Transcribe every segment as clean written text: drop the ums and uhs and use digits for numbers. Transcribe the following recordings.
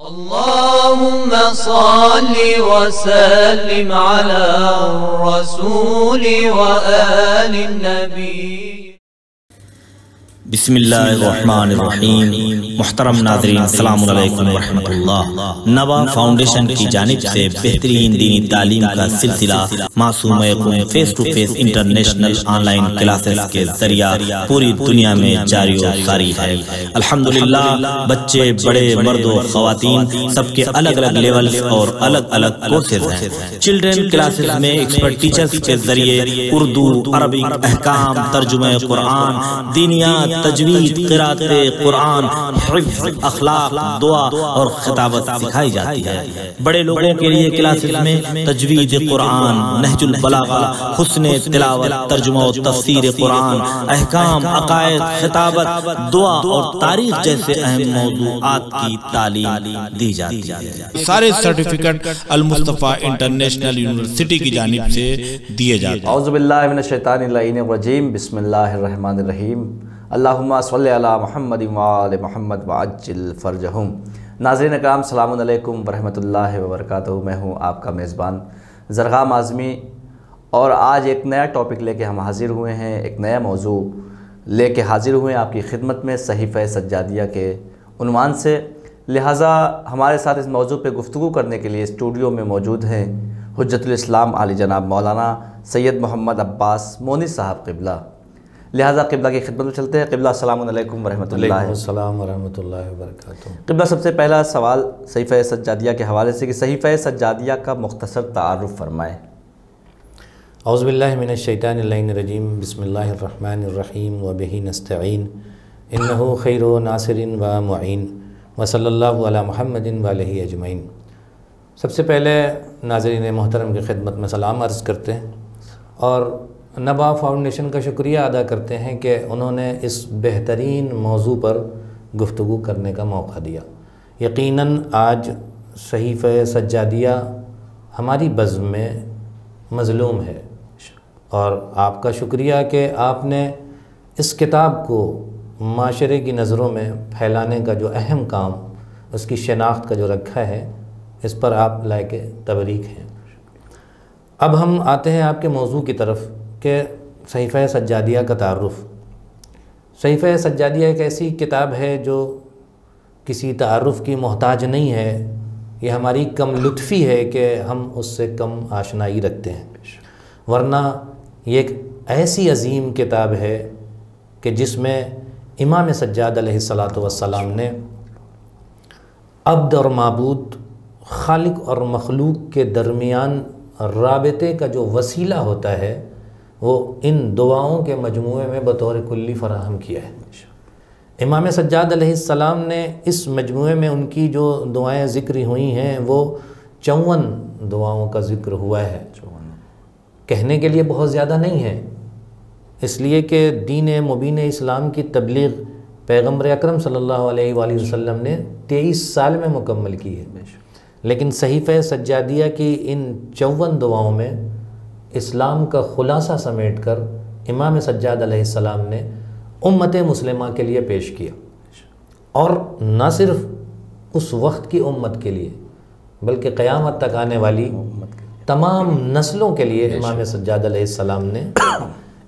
اللهم صل وسلم على الرسول وآل النبي۔ بسم اللہ الرحمن الرحیم۔ محترم ناظرین السلام علیکم ورحمۃ اللہ۔ نوا فاؤنڈیشن کی جانب سے بہترین دینی تعلیم کا سلسلہ معصوم یقوم face to face international online classes کے ذریعہ پوری دنیا میں جاری و ساری ہے۔ الحمدللہ بچے بڑے مرد و خواتین سب کے الگ الگ لیولز اور الگ الگ کورسز ہیں۔ چلڈرن کلاسز میں ایکسپرٹ ٹیچرز کے ذریعے اردو، عربک، احکام، ترجمہ قرآن، دینیات، تجوید، قرات قرآن، حفظ، اخلاق، دعا اور خطابت سکھائی جاتی ہے۔ بڑے لوگوں کے لیے کلاسز میں تجوید قرآن، نہج البلاغہ، حسن تلاوت، ترجمہ و تفسیر قرآن، احکام، عقائد، خطابت، دعا اور تاریخ جیسے اہم موضوعات کی تعلیم دی جاتی ہے۔ سارے سرٹیفکیٹ المصطفیٰ انٹرنیشنل یونیورسٹی کی جانب سے دیے جاتے ہیں۔ اعوذ باللہ من الشیطان اللعین الرجیم، بسم اللہ الرحمن الرحیم، اللہم صلی علی محمد وآل محمد وعجل فرجہم۔ ناظرین اکرام، السلام علیکم ورحمۃ اللہ وبرکاتہ۔ میں ہوں آپ کا میزبان زرغام اعظمی، اور آج ایک نیا ٹاپک لے کے ہم حاضر ہوئے ہیں، ایک نیا موضوع لے کے حاضر ہوئے ہیں آپ کی خدمت میں صحیفہ سجادیہ کے عنوان سے۔ لہٰذا ہمارے ساتھ اس موضوع پہ گفتگو کرنے کے لیے اسٹوڈیو میں موجود ہیں حجت الاسلام علی جناب مولانا سید محمد عباس مونی صاحب قبلہ۔ لہٰذا قبلہ کی خدمت میں چلتے ہیں۔ قبلہ السلام علیکم ورحمۃ اللہ۔ وعلیکم السلام ورحمۃ اللہ وبرکاتہ۔ قبلہ، سب سے پہلا سوال صحیفہ سجادیہ کے حوالے سے کہ صحیفہ سجادیہ کا مختصر تعارف فرمائیں۔ اعوذ باللہ من الشیطان اللعین الرجیم، بسم اللہ الرحمن الرحیم، وبہ نستعین، انہ خیر ناصر و معین، وصلی اللہ علی محمد وآلہ اجمعین۔ سب سے پہلے ناظرین محترم کی خدمت میں سلام عرض کرتے ہیں اور نبا فاؤنڈیشن کا شکریہ ادا کرتے ہیں کہ انہوں نے اس بہترین موضوع پر گفتگو کرنے کا موقع دیا۔ یقیناً آج صحیفہ سجادیہ ہماری بزم میں مظلوم ہے، اور آپ کا شکریہ کہ آپ نے اس کتاب کو معاشرے کی نظروں میں پھیلانے کا جو اہم کام، اس کی شناخت کا جو رکھا ہے، اس پر آپ لائق تبریک ہیں۔ اب ہم آتے ہیں آپ کے موضوع کی طرف کہ صحیفہ سجادیہ کا تعارف۔ صحیفہ سجادیہ ایک ایسی کتاب ہے جو کسی تعارف کی محتاج نہیں ہے، یہ ہماری کم لطفی ہے کہ ہم اس سے کم آشنائی رکھتے ہیں، ورنہ یہ ایک ایسی عظیم کتاب ہے کہ جس میں امام سجاد علیہ السلام نے عبد اور معبود، خالق اور مخلوق کے درمیان رابطے کا جو وسیلہ ہوتا ہے، وہ ان دعاؤں کے مجموعے میں بطور کلی فراہم کیا ہے۔ امام سجاد علیہ السلام نے اس مجموعے میں ان کی جو دعائیں ذکر ہوئی ہیں، وہ 54 دعاؤں کا ذکر ہوا ہے۔ کہنے کے لیے بہت زیادہ نہیں ہے، اس لیے کہ دین مبین اسلام کی تبلیغ پیغمبر اکرم صلی اللہ علیہ وآلہ وسلم نے 23 سال میں مکمل کی ہے، لیکن صحیفہ سجادیہ کی ان 54 دعاؤں میں اسلام کا خلاصہ سمیٹ کر امام سجاد علیہ السلام نے امت مسلمہ کے لیے پیش کیا، اور نہ صرف اس وقت کی امت کے لیے بلکہ قیامت تک آنے والی تمام نسلوں کے لیے امام سجاد علیہ السلام نے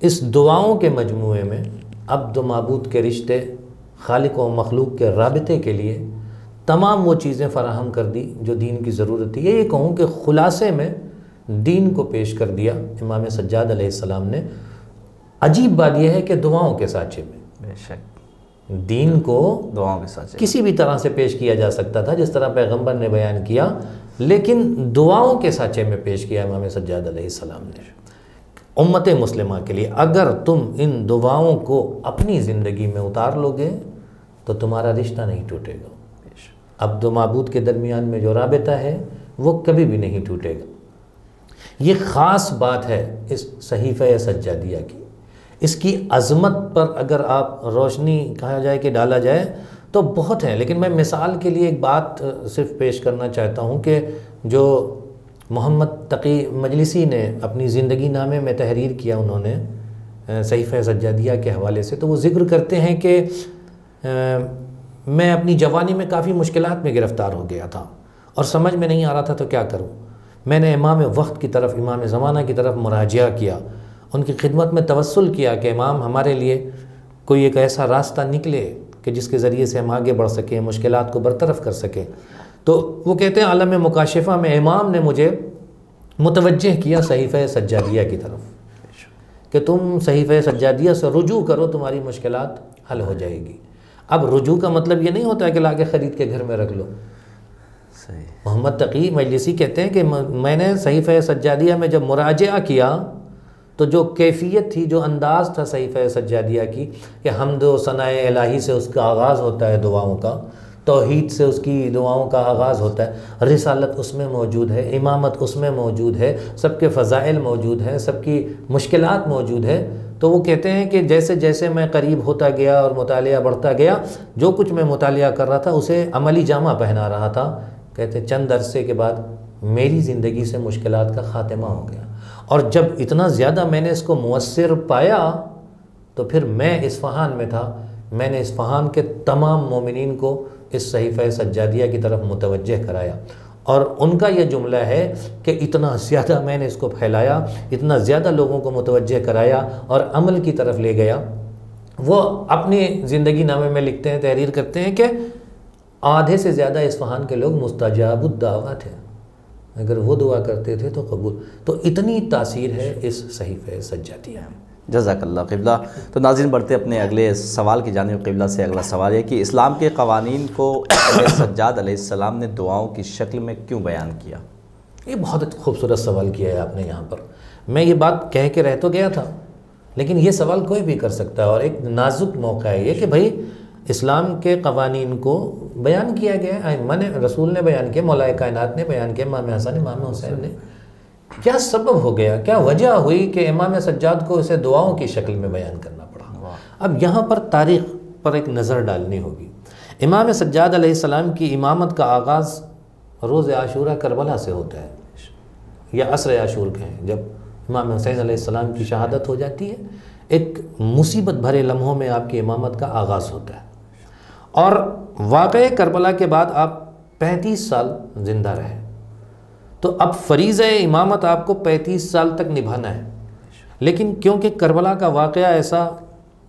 اس دعاؤں کے مجموعے میں عبد و معبود کے رشتے، خالق و مخلوق کے رابطے کے لیے تمام وہ چیزیں فراہم کر دی جو دین کی ضرورت تھی۔ یہ کہوں کہ خلاصے میں دین کو پیش کر دیا امام سجاد علیہ السلام نے۔ عجیب بات یہ ہے کہ دعاؤں کے سانچے میں، بے شک دین کو دعاؤں کے سانچے کسی بھی طرح سے پیش کیا جا سکتا تھا جس طرح پیغمبر نے بیان کیا، لیکن دعاؤں کے سانچے میں پیش کیا امام سجاد علیہ السلام نے امت مسلمہ کے لیے۔ اگر تم ان دعاؤں کو اپنی زندگی میں اتار لو گے تو تمہارا رشتہ نہیں ٹوٹے گا، عبد و معبود کے درمیان میں جو رابطہ ہے وہ کبھی بھی نہیں ٹوٹے گا۔ یہ خاص بات ہے اس صحیفہ سجادیہ کی۔ اس کی عظمت پر اگر آپ روشنی کہا جائے کہ ڈالا جائے تو بہت ہیں، لیکن میں مثال کے لیے ایک بات صرف پیش کرنا چاہتا ہوں کہ جو محمد تقی مجلسی نے اپنی زندگی نامے میں تحریر کیا انہوں نے صحیفہ سجادیہ کے حوالے سے، تو وہ ذکر کرتے ہیں کہ میں اپنی جوانی میں کافی مشکلات میں گرفتار ہو گیا تھا اور سمجھ میں نہیں آ رہا تھا تو کیا کروں. میں نے امام وقت کی طرف، امام زمانہ کی طرف مراجعہ کیا، ان کی خدمت میں توسل کیا کہ امام ہمارے لیے کوئی ایک ایسا راستہ نکلے کہ جس کے ذریعے سے ہم آگے بڑھ سکیں، مشکلات کو برطرف کر سکیں. تو وہ کہتے ہیں عالم مکاشفہ میں امام نے مجھے متوجہ کیا صحیفہ سجادیہ کی طرف کہ تم صحیفہ سجادیہ سے رجوع کرو، تمہاری مشکلات حل ہو جائے گی. اب رجوع کا مطلب یہ نہیں ہوتا ہے کہ لا کے خرید کے گھر میں رکھ لو. محمد تقی مجلسی کہتے ہیں کہ میں نے صحیفہ سجادیہ میں جب مراجعہ کیا تو جو کیفیت تھی، جو انداز تھا صحیفہ سجادیہ کی کہ حمد و ثناء الہی سے اس کا آغاز ہوتا ہے دعاؤں کا، توحید سے اس کی دعاؤں کا آغاز ہوتا ہے، رسالت اس میں موجود ہے، امامت اس میں موجود ہے، سب کے فضائل موجود ہیں، سب کی مشکلات موجود ہے. تو وہ کہتے ہیں کہ جیسے جیسے میں قریب ہوتا گیا اور مطالعہ بڑھتا گیا، جو کچھ میں مطالعہ کر رہا تھا اسے عملی جامہ پہنا رہا تھا. کہتے ہیں چند عرصے کے بعد میری زندگی سے مشکلات کا خاتمہ ہو گیا، اور جب اتنا زیادہ میں نے اس کو مؤثر پایا تو پھر میں اصفہان میں تھا. میں نے اصفہان کے تمام مومنین کو اس صحیفہ سجادیہ کی طرف متوجہ کرایا، اور ان کا یہ جملہ ہے کہ اتنا زیادہ میں نے اس کو پھیلایا، اتنا زیادہ لوگوں کو متوجہ کرایا اور عمل کی طرف لے گیا. وہ اپنی زندگی نامے میں لکھتے ہیں، تحریر کرتے ہیں کہ آدھے سے زیادہ اصفہان کے لوگ مستجاب الدعوات ہیں، اگر وہ دعا کرتے تھے تو قبول. تو اتنی تاثیر ہے اس صحیفہ سجادیہ میں. جزاک اللہ قبلہ. تو ناظرین بڑھتے اپنے اگلے سوال کی جانب. قبلہ سے اگلا سوال ہے کہ اسلام کے قوانین کو سجاد علیہ السلام نے دعاؤں کی شکل میں کیوں بیان کیا؟ یہ بہت خوبصورت سوال کیا ہے آپ نے یہاں پر. میں یہ بات کہہ کے رہ تو گیا تھا، لیکن یہ سوال کوئی بھی کر سکتا ہے، اور ایک نازک موقع ہے یہ کہ بھائی اسلام کے قوانین کو بیان کیا گیا ہے. ائمہ نے، رسول نے بیان کیا، مولا کائنات نے بیان کیا، امام حسن، امام حسین نے. کیا سبب ہو گیا، کیا وجہ ہوئی کہ امام سجاد کو اسے دعاؤں کی شکل میں بیان کرنا پڑا؟ اب یہاں پر تاریخ پر ایک نظر ڈالنی ہوگی. امام سجاد علیہ السلام کی امامت کا آغاز روز عاشورہ کربلا سے ہوتا ہے، یا عصر عاشور کہیں، جب امام حسین علیہ السلام کی شہادت ہو جاتی ہے. ایک مصیبت بھرے لمحوں میں آپ کی امامت کا آغاز ہوتا ہے، اور واقعہ کربلا کے بعد آپ 35 سال زندہ رہے. تو اب فریضہ امامت آپ کو 35 سال تک نبھانا ہے. لیکن کیونکہ کربلا کا واقعہ ایسا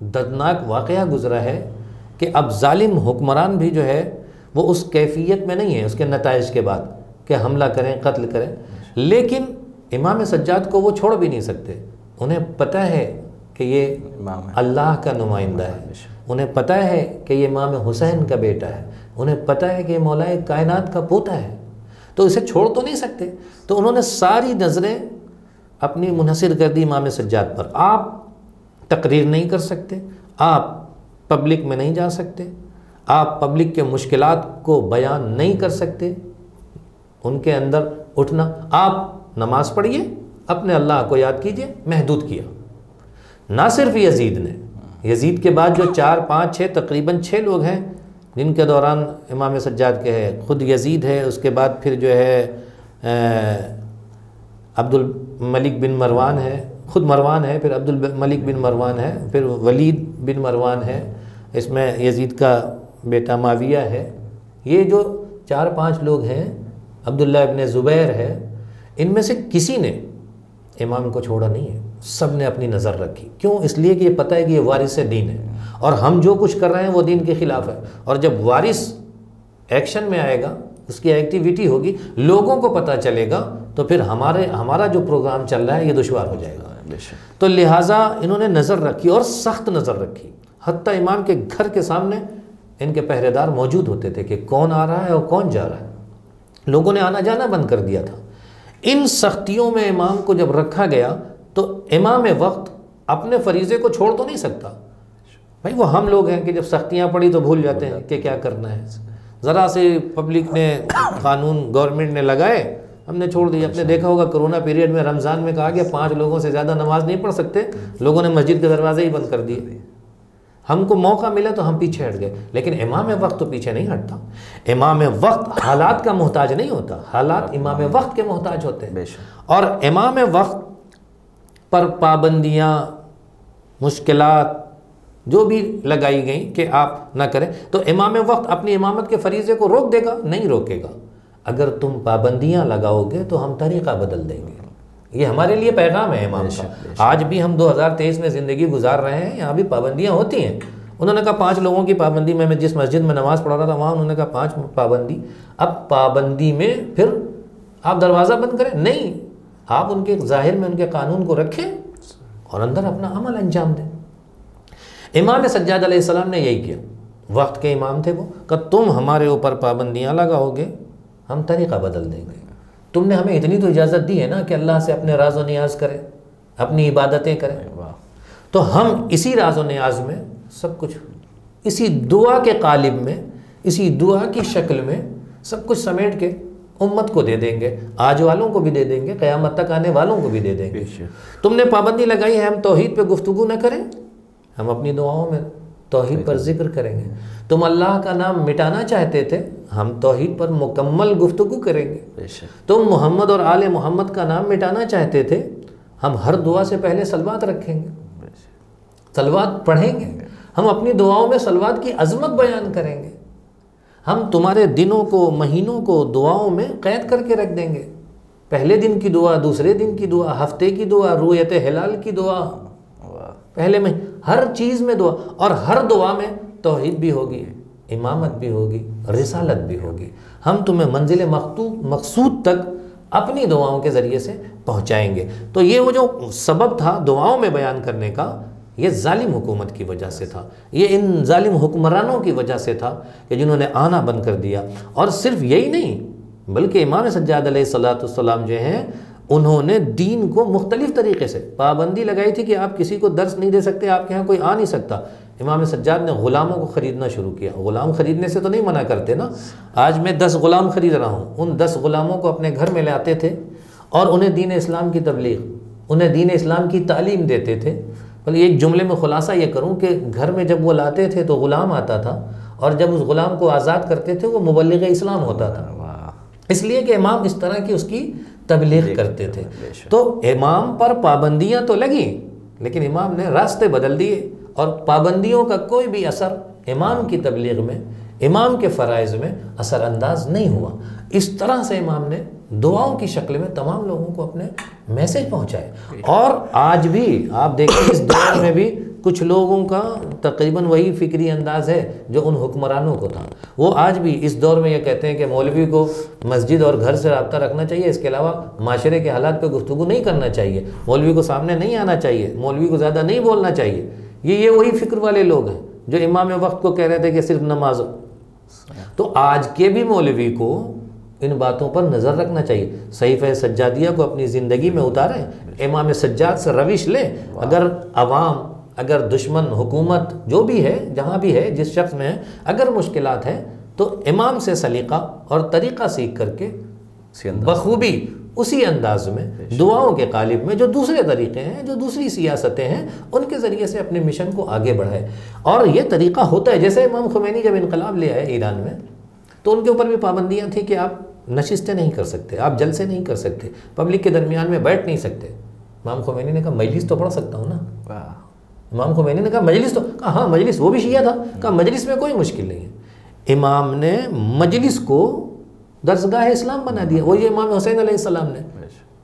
دردناک واقعہ گزرا ہے کہ اب ظالم حکمران بھی جو ہے وہ اس کیفیت میں نہیں ہے اس کے نتائج کے بعد کہ حملہ کریں، قتل کریں. لیکن امام سجاد کو وہ چھوڑ بھی نہیں سکتے. انہیں پتہ ہے کہ یہ اللہ کا نمائندہ ہے، انہیں پتہ ہے کہ یہ امام حسین کا بیٹا ہے، انہیں پتہ ہے کہ یہ مولا کائنات کا پوتا ہے، تو اسے چھوڑ تو نہیں سکتے. تو انہوں نے ساری نظریں اپنی منحصر کر دی امام سجاد پر. آپ تقریر نہیں کر سکتے، آپ پبلک میں نہیں جا سکتے، آپ پبلک کے مشکلات کو بیان نہیں کر سکتے، ان کے اندر اٹھنا. آپ نماز پڑھیے، اپنے اللہ کو یاد کیجئے، محدود کیا. نہ صرف یزید نے، یزید کے بعد جو 4 5 6 تقریباً 6 لوگ ہیں جن کے دوران امام سجاد کے ہے. خود یزید ہے، اس کے بعد پھر جو ہے عبد الملک بن مروان ہے، خود مروان ہے، پھر عبد الملک بن مروان ہے، پھر ولید بن مروان ہے، اس میں یزید کا بیٹا معاویہ ہے. یہ جو 4 5 لوگ ہیں، عبداللہ ابن زبیر ہے، ان میں سے کسی نے امام کو چھوڑا نہیں ہے. سب نے اپنی نظر رکھی. کیوں؟ اس لیے کہ یہ پتہ ہے کہ یہ وارث دین ہے، اور ہم جو کچھ کر رہے ہیں وہ دین کے خلاف ہے. اور جب وارث ایکشن میں آئے گا، اس کی ایکٹیویٹی ہوگی، لوگوں کو پتہ چلے گا، تو پھر ہمارا جو پروگرام چل رہا ہے یہ دشوار ہو جائے گا. تو لہٰذا انہوں نے نظر رکھی، اور سخت نظر رکھی. حتیٰ امام کے گھر کے سامنے ان کے پہرے دار موجود ہوتے تھے کہ کون آ رہا ہے اور کون جا رہا ہے. لوگوں نے آنا جانا بند کر دیا تھا. ان سختیوں میں امام کو جب رکھا گیا تو امام وقت اپنے فریضے کو چھوڑ تو نہیں سکتا. بھائی وہ ہم لوگ ہیں کہ جب سختیاں پڑی تو بھول جاتے ہیں کہ کیا کرنا ہے. ذرا سے پبلک نے قانون گورنمنٹ نے لگائے، ہم نے چھوڑ دیا. آپ نے دیکھا ہوگا کرونا پیریڈ میں رمضان میں کہا گیا 5 لوگوں سے زیادہ نماز نہیں پڑھ سکتے، لوگوں نے مسجد کے دروازے ہی بند کر دیے. ہم کو موقع ملا تو ہم پیچھے ہٹ گئے. لیکن امام وقت تو پیچھے نہیں ہٹتا. امام وقت حالات کا محتاج نہیں ہوتا، حالات امام وقت کے محتاج ہوتے ہیں. اور امام وقت پر پابندیاں، مشکلات، جو بھی لگائی گئیں کہ آپ نہ کریں، تو امام وقت اپنی امامت کے فریضے کو روک دے گا؟ نہیں روکے گا۔ اگر تم پابندیاں لگاؤ گے تو ہم طریقہ بدل دیں گے۔ یہ ہمارے لیے پیغام ہے امام کا۔ آج بھی ہم 2023 میں زندگی گزار رہے ہیں، یہاں بھی پابندیاں ہوتی ہیں۔ انہوں نے کہا 5 لوگوں کی پابندی، میں جس مسجد میں نماز پڑھ رہا تھا وہاں انہوں نے کہا 5 پابندی۔ اب پابندی میں پھر آپ دروازہ بند کریں؟ نہیں، آپ ان کے ظاہر میں ان کے قانون کو رکھیں اور اندر اپنا عمل انجام دیں۔ امام سجاد علیہ السلام نے یہی کیا، وقت کے امام تھے وہ، کہ تم ہمارے اوپر پابندیاں لگاؤ گے ہم طریقہ بدل دیں گے۔ تم نے ہمیں اتنی تو اجازت دی ہے نا کہ اللہ سے اپنے راز و نیاز کریں، اپنی عبادتیں کریں، تو ہم اسی راز و نیاز میں سب کچھ، اسی دعا کے قالب میں، اسی دعا کی شکل میں سب کچھ سمیٹ کے امت کو دے دیں گے، آج والوں کو بھی دے دیں گے، قیامت تک آنے والوں کو بھی دے دیں گے۔ تم نے پابندی لگائی ہے ہم توحید پہ گفتگو نہ کریں، ہم اپنی دعاؤں میں توحید پر ذکر کریں گے۔ تم اللہ کا نام مٹانا چاہتے تھے، ہم توحید پر مکمل گفتگو کریں گے۔ تم محمد اور آل محمد کا نام مٹانا چاہتے تھے، ہم ہر دعا سے پہلے صلوات رکھیں گے، صلوات پڑھیں گے، ہم اپنی دعاؤں میں صلوات کی عظمت بیان کریں گے۔ ہم تمہارے دنوں کو، مہینوں کو دعاؤں میں قید کر کے رکھ دیں گے، پہلے دن کی دعا، دوسرے دن کی دعا، ہفتے کی دعا، رؤیت ہلال کی دعا، پہلے میں ہر چیز میں دعا، اور ہر دعا میں توحید بھی ہوگی، امامت بھی ہوگی، رسالت بھی ہوگی۔ ہم تمہیں منزل مقصود تک اپنی دعاؤں کے ذریعے سے پہنچائیں گے۔ تو یہ وہ جو سبب تھا دعاؤں میں بیان کرنے کا، یہ ظالم حکومت کی وجہ سے تھا، یہ ان ظالم حکمرانوں کی وجہ سے تھا کہ جنہوں نے آنا بند کر دیا۔ اور صرف یہی نہیں بلکہ امام سجاد علیہ السلام جو ہیں انہوں نے دین کو مختلف طریقے سے پابندی لگائی تھی کہ آپ کسی کو درس نہیں دے سکتے، آپ کے ہاں کوئی آ نہیں سکتا۔ امام سجاد نے غلاموں کو خریدنا شروع کیا۔ غلام خریدنے سے تو نہیں منع کرتے نا، آج میں 10 غلام خرید رہا ہوں، ان 10 غلاموں کو اپنے گھر میں لاتے تھے اور انہیں دین اسلام کی تبلیغ، انہیں دین اسلام کی تعلیم دیتے تھے۔ بلکہ ایک جملے میں خلاصہ یہ کروں کہ گھر میں جب وہ لاتے تھے تو غلام آتا تھا، اور جب اس غلام کو آزاد کرتے تھے وہ مبلغ اسلام ہوتا تھا، اس لیے کہ امام اس طرح کی اس کی تبلیغ کرتے تھے۔ تو امام پر پابندیاں تو لگیں لیکن امام نے راستے بدل دیے، اور پابندیوں کا کوئی بھی اثر امام کی تبلیغ میں، امام کے فرائض میں اثر انداز نہیں ہوا۔ اس طرح سے امام نے دعاؤں کی شکل میں تمام لوگوں کو اپنے میسج پہنچائے۔ اور آج بھی آپ دیکھیں اس دور میں بھی کچھ لوگوں کا تقریباً وہی فکری انداز ہے جو ان حکمرانوں کو تھا۔ وہ آج بھی اس دور میں یہ کہتے ہیں کہ مولوی کو مسجد اور گھر سے رابطہ رکھنا چاہیے، اس کے علاوہ معاشرے کے حالات پہ گفتگو نہیں کرنا چاہیے، مولوی کو سامنے نہیں آنا چاہیے، مولوی کو زیادہ نہیں بولنا چاہیے۔ یہ وہی فکر والے لوگ ہیں جو امام وقت کو کہہ رہے تھے کہ صرف نماز۔ تو آج کے بھی مولوی کو ان باتوں پر نظر رکھنا چاہیے، صحیفہ سجادیہ کو اپنی زندگی میں اتاریں، امام سجاد سے روش لیں۔ اگر عوام، اگر دشمن، حکومت جو بھی ہے، جہاں بھی ہے، جس شخص میں ہے، اگر مشکلات ہیں تو امام سے سلیقہ اور طریقہ سیکھ کر کے بخوبی اسی انداز میں دعاؤں کے قالب میں جو دوسرے طریقے ہیں، جو دوسری سیاستیں ہیں، ان کے ذریعے سے اپنے مشن کو آگے بڑھائے۔ اور یہ طریقہ ہوتا ہے، جیسے امام خمینی جب انقلاب لے آئے ایران میں تو ان کے اوپر بھی پابندیاں تھیں کہ آپ نشستیں نہیں کر سکتے، آپ جلسے نہیں کر سکتے، پبلک کے درمیان میں بیٹھ نہیں سکتے۔ امام خمینی نے کہا مجلس تو پڑھ سکتا ہوں نا۔ امام خمینی نے کہا مجلس تو، کہا ہاں مجلس، وہ بھی شیعہ تھا، کہا مجلس میں کوئی مشکل نہیں ہے۔ امام نے مجلس کو درسگاہ اسلام بنا دیا، وہی امام حسین علیہ السلام نے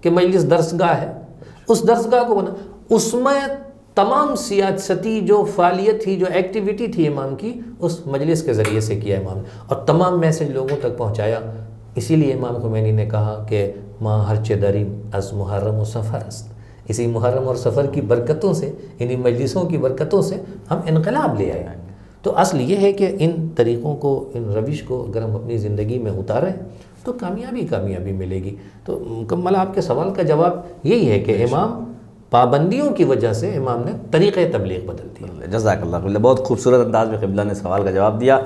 کہ مجلس درسگاہ ہے، اس درسگاہ کو بنا، اس میں تمام سیاسی جو فعالیت تھی، جو ایکٹیویٹی تھی امام کی، اس مجلس کے ذریعے سے کیا امام نے، اور تمام میسج لوگوں تک پہنچایا۔ اسی لیے امام خمینی نے کہا کہ ماں ہرچ دریم از محرم و سفر است، اسی محرم اور سفر کی برکتوں سے، انہی مجلسوں کی برکتوں سے ہم انقلاب لے آئے۔ تو اصل یہ ہے کہ ان طریقوں کو، ان روش کو اگر ہم اپنی زندگی میں اتاریں تو کامیابی ملے گی۔ تو مکمل آپ کے سوال کا جواب یہی ہے کہ امام پابندیوں کی وجہ سے امام نے طریقہ تبلیغ بدل دیا۔ جزاک اللہ خیر، بہت خوبصورت انداز میں قبلہ نے سوال کا جواب دیا۔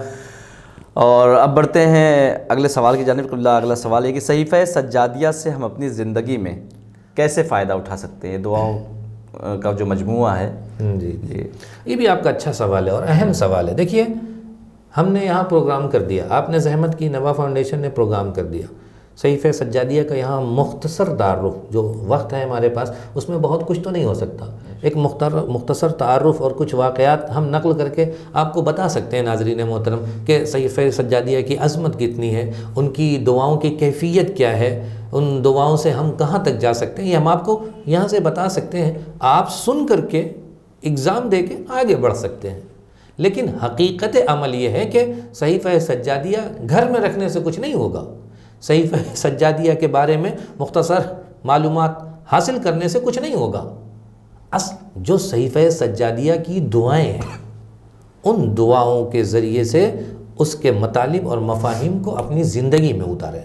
اور اب بڑھتے ہیں اگلے سوال کی جانب۔ قبلہ اگلا سوال ہے کہ صحیفہ سجادیہ سے ہم اپنی زندگی میں کیسے فائدہ اٹھا سکتے ہیں؟ دعاؤں کا جو مجموعہ ہے۔ جی یہ بھی آپ کا اچھا سوال ہے اور اہم سوال ہے۔ دیکھیے ہم نے یہاں پروگرام کر دیا، آپ نے زحمت کی، نوا فاؤنڈیشن نے پروگرام کر دیا صحیفہ سجادیہ کا۔ یہاں مختصر تعارف جو وقت ہے ہمارے پاس، اس میں بہت کچھ تو نہیں ہو سکتا، ایک مختصر تعارف اور کچھ واقعات ہم نقل کر کے آپ کو بتا سکتے ہیں ناظرین محترم کہ صحیفہ سجادیہ کی عظمت کتنی ہے، ان کی دعاؤں کی کیفیت کیا ہے، ان دعاؤں سے ہم کہاں تک جا سکتے ہیں، یہ ہم آپ کو یہاں سے بتا سکتے ہیں. آپ سن کر کے اگزام دے کے آگے بڑھ سکتے ہیں، لیکن حقیقت عمل یہ ہے کہ صحیفہ سجادیہ گھر میں رکھنے سے کچھ نہیں ہوگا. صحیفہ سجادیہ کے بارے میں مختصر معلومات حاصل کرنے سے کچھ نہیں ہوگا. جو صحیفہ سجادیہ کی دعائیں ہیں، ان دعاؤں کے ذریعے سے اس کے مطالب اور مفاہیم کو اپنی زندگی میں اتاریں.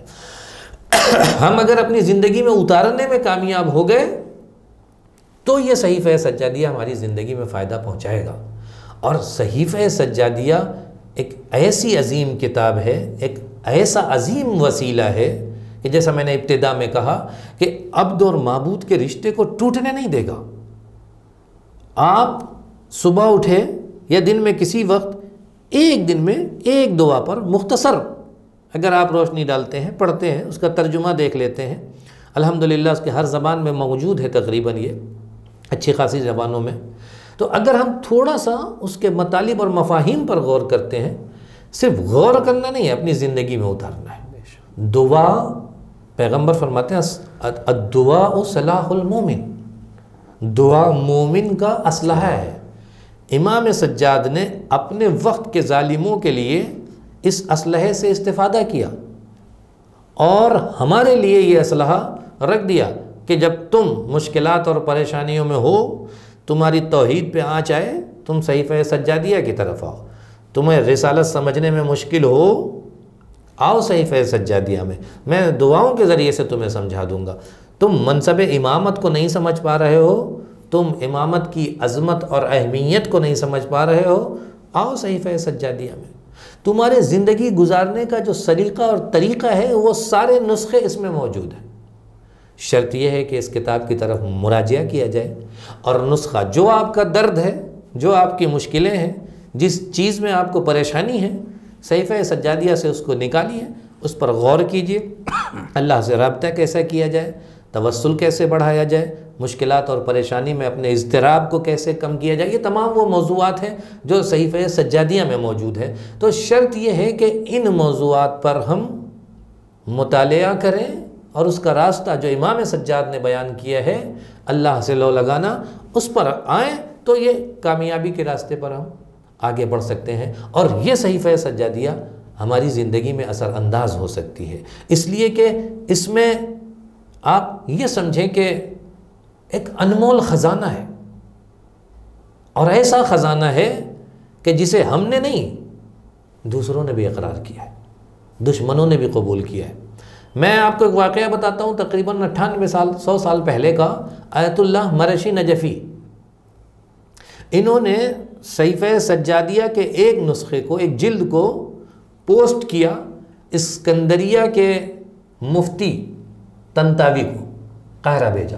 ہم اگر اپنی زندگی میں اتارنے میں کامیاب ہو گئے تو یہ صحیفہ سجادیہ ہماری زندگی میں فائدہ پہنچائے گا. اور صحیفہ سجادیہ ایک ایسی عظیم کتاب ہے، ایک ایسا عظیم وسیلہ ہے کہ جیسا میں نے ابتدا میں کہا کہ عبد اور معبود کے رشتے کو ٹوٹنے نہیں دے گا. آپ صبح اٹھے یا دن میں کسی وقت ایک دن میں ایک دعا پر مختصر اگر آپ روشنی ڈالتے ہیں، پڑھتے ہیں، اس کا ترجمہ دیکھ لیتے ہیں، الحمدللہ اس کے ہر زبان میں موجود ہے تقریباً یہ اچھی خاصی زبانوں میں. تو اگر ہم تھوڑا سا اس کے مطالب اور مفاہیم پر غور کرتے ہیں، صرف غور کرنا نہیں ہے، اپنی زندگی میں اتارنا ہے. دعا پیغمبر فرماتے ہیں الدعاء سلاح المومن، دعا مومن کا اسلحہ ہے. امام سجاد نے اپنے وقت کے ظالموں کے لیے اس اسلحے سے استفادہ کیا اور ہمارے لیے یہ اسلحہ رکھ دیا کہ جب تم مشکلات اور پریشانیوں میں ہو، تمہاری توحید پہ آنچ آئے، تم صحیفہ سجادیہ کی طرف آؤ. تمہیں رسالت سمجھنے میں مشکل ہو، آؤ صحیفہ سجادیہ میں دعاؤں کے ذریعے سے تمہیں سمجھا دوں گا. تم منصب امامت کو نہیں سمجھ پا رہے ہو، تم امامت کی عظمت اور اہمیت کو نہیں سمجھ پا رہے ہو، آؤ صحیفہ سجادیہ میں. تمہارے زندگی گزارنے کا جو سلیقہ اور طریقہ ہے وہ سارے نسخے اس میں موجود ہیں. شرط یہ ہے کہ اس کتاب کی طرف مراجعہ کیا جائے اور نسخہ جو آپ کا درد ہے، جو آپ کی مشکلیں ہیں، جس چیز میں آپ کو پریشانی ہے، صحیفہ سجادیہ سے اس کو نکالیے، اس پر غور کیجئے. اللہ سے رابطہ کیسا کیا جائے، توسل کیسے بڑھایا جائے، مشکلات اور پریشانی میں اپنے اضطراب کو کیسے کم کیا جائے، یہ تمام وہ موضوعات ہیں جو صحیفہ سجادیہ میں موجود ہے. تو شرط یہ ہے کہ ان موضوعات پر ہم مطالعہ کریں اور اس کا راستہ جو امام سجاد نے بیان کیا ہے، اللہ سے لو لگانا، اس پر آئیں تو یہ کامیابی کے راستے پر ہم آگے بڑھ سکتے ہیں اور یہ صحیفہ سجادیہ ہماری زندگی میں اثر انداز ہو سکتی ہے. اس لیے کہ اس میں آپ یہ سمجھیں کہ ایک انمول خزانہ ہے اور ایسا خزانہ ہے کہ جسے ہم نے نہیں، دوسروں نے بھی اقرار کیا ہے، دشمنوں نے بھی قبول کیا ہے. میں آپ کو ایک واقعہ بتاتا ہوں تقریباً 100 سال پہلے کا. آیت اللہ مرشی نجفی، انہوں نے صحیفہ سجادیہ کے ایک نسخے کو، ایک جلد کو پوسٹ کیا اسکندریہ کے مفتی طنطاوی کو، قاہرہ بھیجا.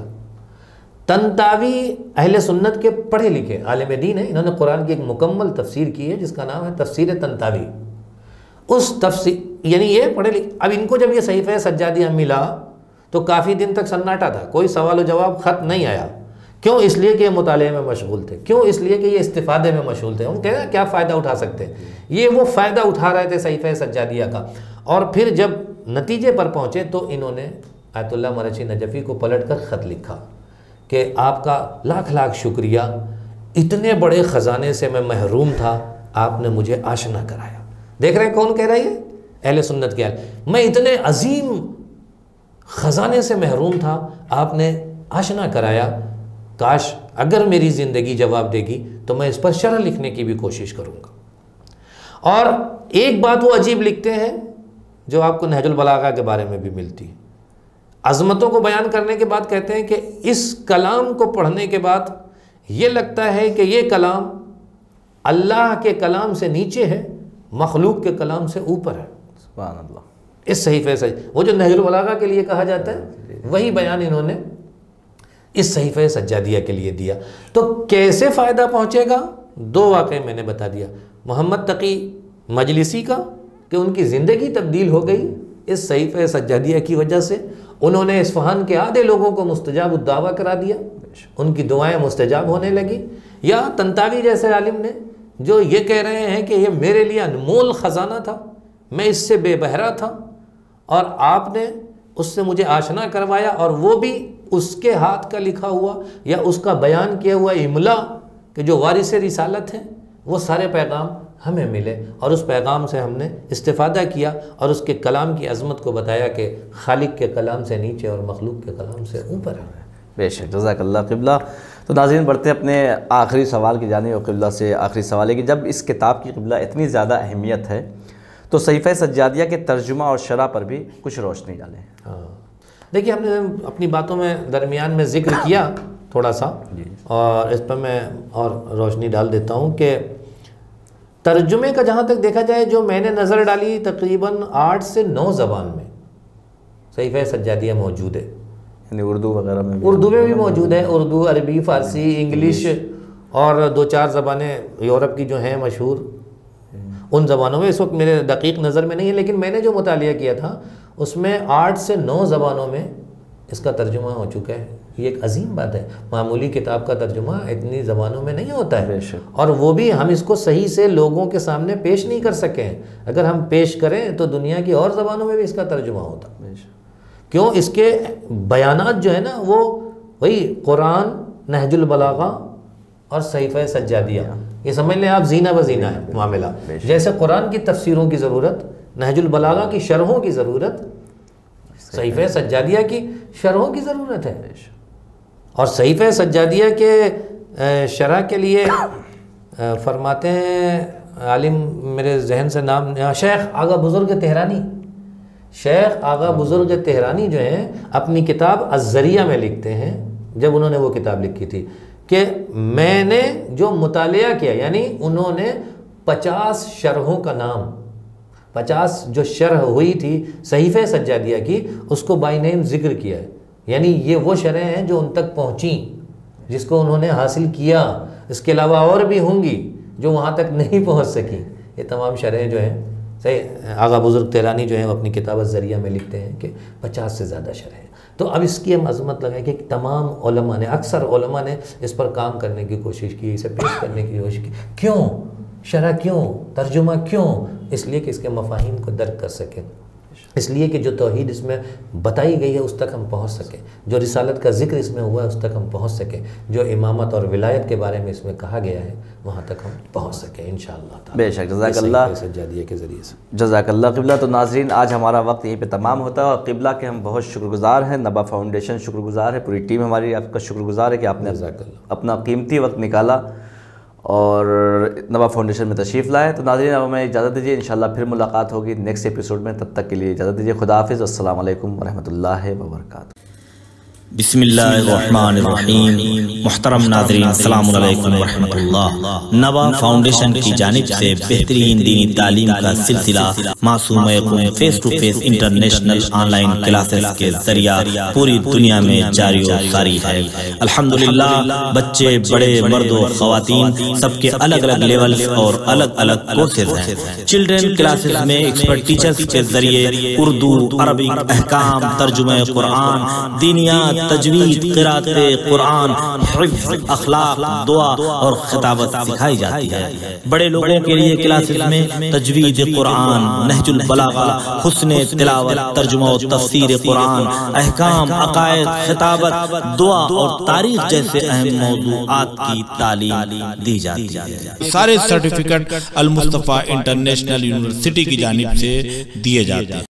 طنطاوی اہل سنت کے پڑھے لکھے عالم دین ہیں، انہوں نے قرآن کی ایک مکمل تفسیر کی ہے جس کا نام ہے تفسیر طنطاوی. اس تفسیر یعنی یہ پڑھے لکھے. اب ان کو جب یہ صحیفہ سجادیہ ملا تو کافی دن تک سناٹا تھا، کوئی سوال و جواب خط نہیں آیا. کیوں؟ اس لیے کہ یہ مطالعے میں مشغول تھے. کیوں؟ اس لیے کہ یہ استفادے میں مشغول تھے. ہم کہتے ہیں کیا فائدہ اٹھا سکتے ہیں، یہ وہ فائدہ اٹھا رہے تھے صحیفہ سجادیہ کا. اور پھر جب نتیجے پر پہنچے تو انہوں نے آیت اللہ مرشی نجفی کو پلٹ کر خط لکھا کہ آپ کا لاکھ لاکھ شکریہ، اتنے بڑے خزانے سے میں محروم تھا، آپ نے مجھے آشنا کرایا. دیکھ رہے ہیں کون کہہ رہا ہے؟ اہل سنت کے میں اتنے عظیم خزانے سے محروم تھا، آپ نے آشنا کرایا. کاش اگر میری زندگی جواب دے گی تو میں اس پر شرح لکھنے کی بھی کوشش کروں گا. اور ایک بات وہ عجیب لکھتے ہیں جو آپ کو نہج البلاغہ کے بارے میں بھی ملتی ہے. عظمتوں کو بیان کرنے کے بعد کہتے ہیں کہ اس کلام کو پڑھنے کے بعد یہ لگتا ہے کہ یہ کلام اللہ کے کلام سے نیچے ہے، مخلوق کے کلام سے اوپر ہے. سبحان اللہ. اس صحیفے سے وہ جو نہج البلاغہ کے لیے کہا جاتا ہے وہی بیان انہوں نے اس صحیفہ سجادیہ کے لیے دیا. تو کیسے فائدہ پہنچے گا؟ 2 واقعے میں نے بتا دیا. محمد تقی مجلسی کا کہ ان کی زندگی تبدیل ہو گئی اس صحیفہ سجادیہ کی وجہ سے. انہوں نے اصفہان کے آدھے لوگوں کو مستجاب الدعوہ کرا دیا. ان کی دعائیں مستجاب ہونے لگی. یا طنطاوی جیسے عالم نے جو یہ کہہ رہے ہیں کہ یہ میرے لیے انمول خزانہ تھا، میں اس سے بے بہرا تھا اور آپ نے اس سے مجھے آشنا کروایا، اور وہ بھی اس کے ہاتھ کا لکھا ہوا یا اس کا بیان کیا ہوا املا کہ جو وارث رسالت ہیں، وہ سارے پیغام ہمیں ملے اور اس پیغام سے ہم نے استفادہ کیا اور اس کے کلام کی عظمت کو بتایا کہ خالق کے کلام سے نیچے اور مخلوق کے کلام سے اوپر ہے. بے شک، جزاک اللہ قبلہ. تو ناظرین بڑھتے اپنے آخری سوال کی جانب. اور قبلہ سے آخری سوال ہے کہ جب اس کتاب کی قبلہ اتنی زیادہ اہمیت ہے تو صحیفہ سجادیہ کے ترجمہ اور شرح پر بھی کچھ روشنی ڈالیں. دیکھیے، ہم نے اپنی باتوں میں درمیان میں ذکر کیا تھوڑا سا، اور اس پر میں اور روشنی ڈال دیتا ہوں کہ ترجمے کا جہاں تک دیکھا جائے جو میں نے نظر ڈالی تقریباً 8 سے 9 زبان میں صحیفہ سجادیہ موجود ہے. یعنی اردو وغیرہ میں بھی؟ اردو میں بھی موجود ہے، اردو، عربی، فارسی، انگلش اور 2-4 زبانیں یورپ کی جو ہیں مشہور، ان زبانوں میں اس وقت میرے دقیق نظر میں نہیں ہے، لیکن میں نے جو مطالعہ کیا تھا اس میں 8 سے 9 زبانوں میں اس کا ترجمہ ہو چکا ہے. یہ ایک عظیم بات ہے. معمولی کتاب کا ترجمہ اتنی زبانوں میں نہیں ہوتا ہے، اور وہ بھی ہم اس کو صحیح سے لوگوں کے سامنے پیش نہیں کر سکے ہیں. اگر ہم پیش کریں تو دنیا کی اور زبانوں میں بھی اس کا ترجمہ ہوتا. کیوں؟ اس کے بیانات جو ہے نا وہ وہی قرآن، نہج البلاغہ اور صحیفہ سجادیہ، یہ سمجھ لیں آپ زینہ بزینہ ہے معاملہ. جیسے قرآن کی تفسیروں کی ضرورت، نہج البلاغہ کی شرحوں کی ضرورت، صحیفہ سجادیہ کی شرحوں کی ضرورت ہے. اور صحیفہ سجادیہ کے شرح کے لیے فرماتے ہیں عالم، میرے ذہن سے نام، شیخ آغا بزرگ تہرانی. شیخ آغا بزرگ تہرانی جو ہیں اپنی کتاب الذریعہ میں لکھتے ہیں، جب انہوں نے وہ کتاب لکھی تھی، کہ میں نے جو مطالعہ کیا، یعنی انہوں نے 50 شرحوں کا نام، 50 جو شرح ہوئی تھی صحیفہ سجادیہ کی، اس کو بائی نیم ذکر کیا ہے. یعنی یہ وہ شرحیں ہیں جو ان تک پہنچیں، جس کو انہوں نے حاصل کیا. اس کے علاوہ اور بھی ہوں گی جو وہاں تک نہیں پہنچ سکیں. یہ تمام شرحیں جو ہیں صحیح آغا بزرگ تہرانی جو ہیں اپنی کتاب الذریعہ میں لکھتے ہیں کہ 50 سے زیادہ شرح ہیں. تو اب اس کی ہم عظمت لگائیں کہ تمام علماء نے، اکثر علماء نے اس پر کام کرنے کی کوشش کی، اسے پیش کرنے کی کوشش کی. کیوں شرح؟ کیوں ترجمہ؟ کیوں؟ اس لیے کہ اس کے مفاہیم کو درک کر سکیں، اس لیے کہ جو توحید اس میں بتائی گئی ہے اس تک ہم پہنچ سکیں، جو رسالت کا ذکر اس میں ہوا ہے اس تک ہم پہنچ سکیں، جو امامت اور ولایت کے بارے میں اس میں کہا گیا ہے وہاں تک ہم پہنچ سکیں انشاءاللہ تعالی. بے شک، جزاک اللہ سجادیہ کے ذریعے سے. جزاک اللہ قبلہ. تو ناظرین آج ہمارا وقت یہیں پہ تمام ہوتا ہے، اور قبلہ کے ہم بہت شکر گزار ہیں، نبا فاؤنڈیشن شکر گزار ہے، پوری ٹیم ہماری آپ کا شکر گزار ہے کہ آپ نے اپنا قیمتی وقت نکالا اور نبا فاؤنڈیشن میں تشریف لائے. تو ناظرین اب ہمیں اجازت دیجیے، انشاءاللہ پھر ملاقات ہوگی نیکسٹ ایپیسوڈ میں. تب تک کے لیے اجازت دیجیے. خدا حافظ. السلام علیکم ورحمۃ اللہ وبرکاتہ. بسم اللہ الرحمن الرحیم. محترم ناظرین السلام علیکم ورحمۃ اللہ. نوا فاؤنڈیشن کی جانب سے بہترین دینی تعلیم کا سلسلہ معصوم قوم face to face international online classes کے ذریعہ پوری دنیا میں جاری و ساری ہے. الحمدللہ بچے، بڑے، مرد و خواتین سب کے الگ الگ لیولز اور الگ الگ کورسز ہیں. چلڈرن کلاسز میں ایکسپرٹ ٹیچرز کے ذریعے اردو، عربک احکام، ترجمہ قرآن، دینیات، تجوید، قرات قرآن، حفظ، اخلاق، دعا اور خطابت سکھائی جاتی ہے. بڑے لوگوں کے لیے کلاسز میں تجوید قرآن، نہج البلاغہ، حسن تلاوت، ترجمہ و تفسیر قرآن، احکام، عقائد، خطابت، دعا اور تاریخ جیسے اہم موضوعات کی تعلیم دی جاتی ہے. سارے سرٹیفکیٹ المصطفیٰ انٹرنیشنل یونیورسٹی کی جانب سے دیے جاتے ہیں.